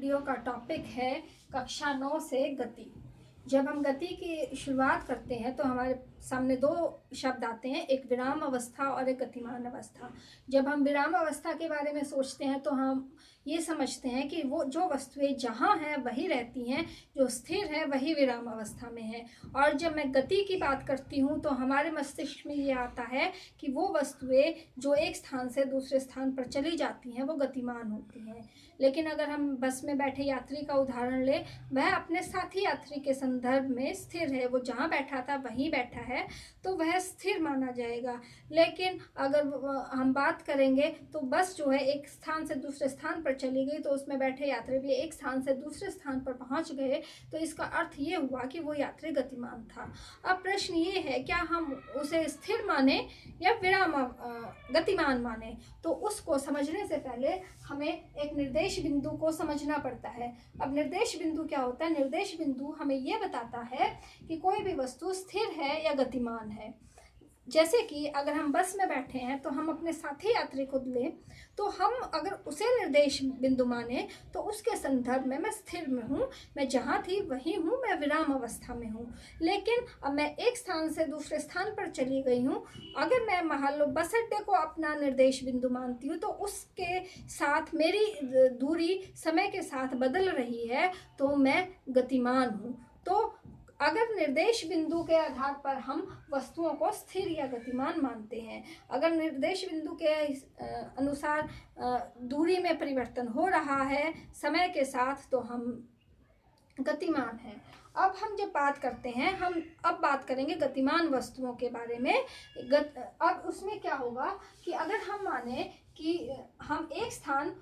Video का topic है कक्षा 9 से गति। जब हम गति की शुरुआत करते हैं तो हमारे सामने दो शब्द आते हैं, एक विराम अवस्था और एक गतिमान अवस्था। जब हम विराम अवस्था के बारे में सोचते हैं तो हम ये समझते हैं कि वो जो वस्तुएं जहाँ हैं वही रहती हैं, जो स्थिर है वही विराम अवस्था में है। और जब मैं गति की बात करती हूँ तो हमारे मस्तिष्क में ये आता है कि वो वस्तुएं जो एक स्थान से दूसरे स्थान पर चली जाती हैं वो गतिमान होती हैं। लेकिन अगर हम बस में बैठे यात्री का उदाहरण लें, वह अपने साथी यात्री के संदर्भ में स्थिर है, वो जहाँ बैठा था वहीं बैठा है तो वह स्थिर माना जाएगा। लेकिन अगर हम बात करेंगे तो बस जो है एक स्थान से दूसरे स्थान पर चली गई तो उसमें बैठे यात्री भी एक स्थान से दूसरे स्थान पर पहुंच गए, तो इसका अर्थ ये हुआ कि वो यात्री गतिमान था। अब प्रश्न ये है, क्या हम उसे स्थिर माने या गतिमान माने? तो उसको समझने से पहले हमें एक निर्देश बिंदु को समझना पड़ता है। अब निर्देश बिंदु क्या होता है? निर्देश बिंदु हमें ये बताता है कि कोई भी वस्तु स्थिर है या गतिमान है। जैसे कि अगर हम बस में बैठे हैं तो हम अपने साथी यात्री को लें तो हम अगर उसे निर्देश बिंदु माने तो उसके संदर्भ में मैं स्थिर में हूँ, मैं जहाँ थी वहीं हूँ, मैं विराम अवस्था में हूँ। लेकिन अब मैं एक स्थान से दूसरे स्थान पर चली गई हूँ, अगर मैं मान लो बस अड्डे को अपना निर्देश बिंदु मानती हूँ तो उसके साथ मेरी दूरी समय के साथ बदल रही है तो मैं गतिमान हूँ। तो अगर निर्देश बिंदु के आधार पर हम वस्तुओं को स्थिर या गतिमान मानते हैं, अगर निर्देश बिंदु के अनुसार दूरी में परिवर्तन हो रहा है समय के साथ तो हम गतिमान हैं। अब हम जब बात करते हैं, हम अब बात करेंगे गतिमान वस्तुओं के बारे में। अब उसमें क्या होगा कि अगर हम माने कि हम एक स्थान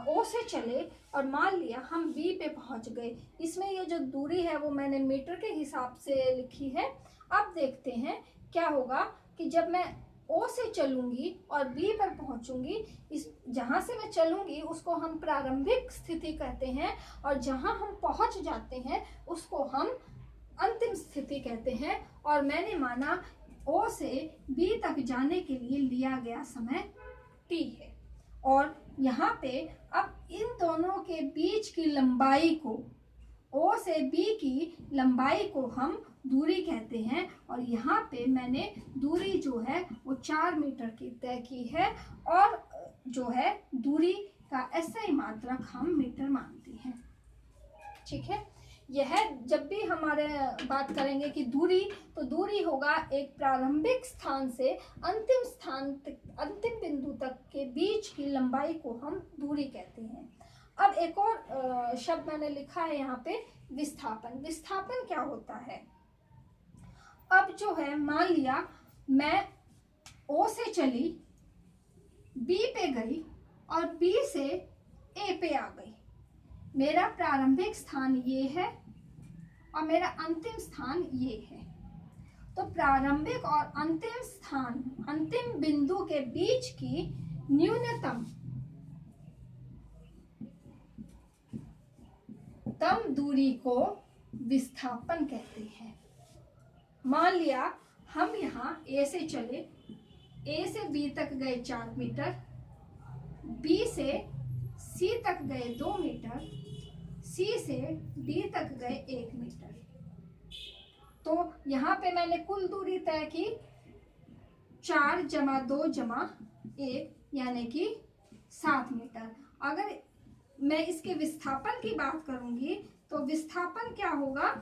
ओ से चले और मान लिया हम बी पे पहुंच गए, इसमें ये जो दूरी है वो मैंने मीटर के हिसाब से लिखी है। अब देखते हैं क्या होगा कि जब मैं ओ से चलूंगी और बी पर पहुंचूंगी, इस जहां से मैं चलूंगी उसको हम प्रारंभिक स्थिति कहते हैं और जहां हम पहुंच जाते हैं उसको हम अंतिम स्थिति कहते हैं। और मैंने माना ओ से बी तक जाने के लिए लिया गया समय t है और यहाँ पे अब इन दोनों के बीच की लंबाई को, ओ से बी की लंबाई को हम दूरी कहते हैं। और यहाँ पे मैंने दूरी जो है वो 4 मीटर की तय की है और जो है दूरी का SI मात्रक हम मीटर मानते हैं। ठीक है, यह जब भी हमारे बात करेंगे कि दूरी, तो दूरी होगा एक प्रारंभिक स्थान से अंतिम स्थान तक, अंतिम बिंदु तक के बीच की लंबाई को हम दूरी कहते हैं। अब एक और शब्द मैंने लिखा है यहाँ पे, विस्थापन। विस्थापन क्या होता है? अब जो है मान लिया मैं ओ से चली, बी पे गई और बी से ए पे आ गई। मेरा प्रारंभिक स्थान ये है और मेरा अंतिम स्थान ये है। तो प्रारंभिक और अंतिम स्थान, अंतिम बिंदु के बीच की न्यूनतम दूरी को विस्थापन कहते हैं। मान लिया हम यहाँ ए से चले, ए से बी तक गए 4 मीटर, बी से सी तक गए 2 मीटर, सी से डी तक गए 1 मीटर। तो यहाँ पे मैंने कुल दूरी तय की 4 + 2 + 1 यानी कि 7 मीटर। अगर मैं इसके विस्थापन की बात करूंगी तो विस्थापन क्या होगा?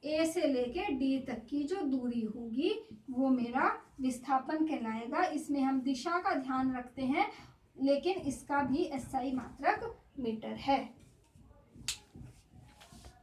ए से लेके डी तक की जो दूरी होगी वो मेरा विस्थापन कहलाएगा। इसमें हम दिशा का ध्यान रखते हैं लेकिन इसका भी SI मात्रक मीटर है।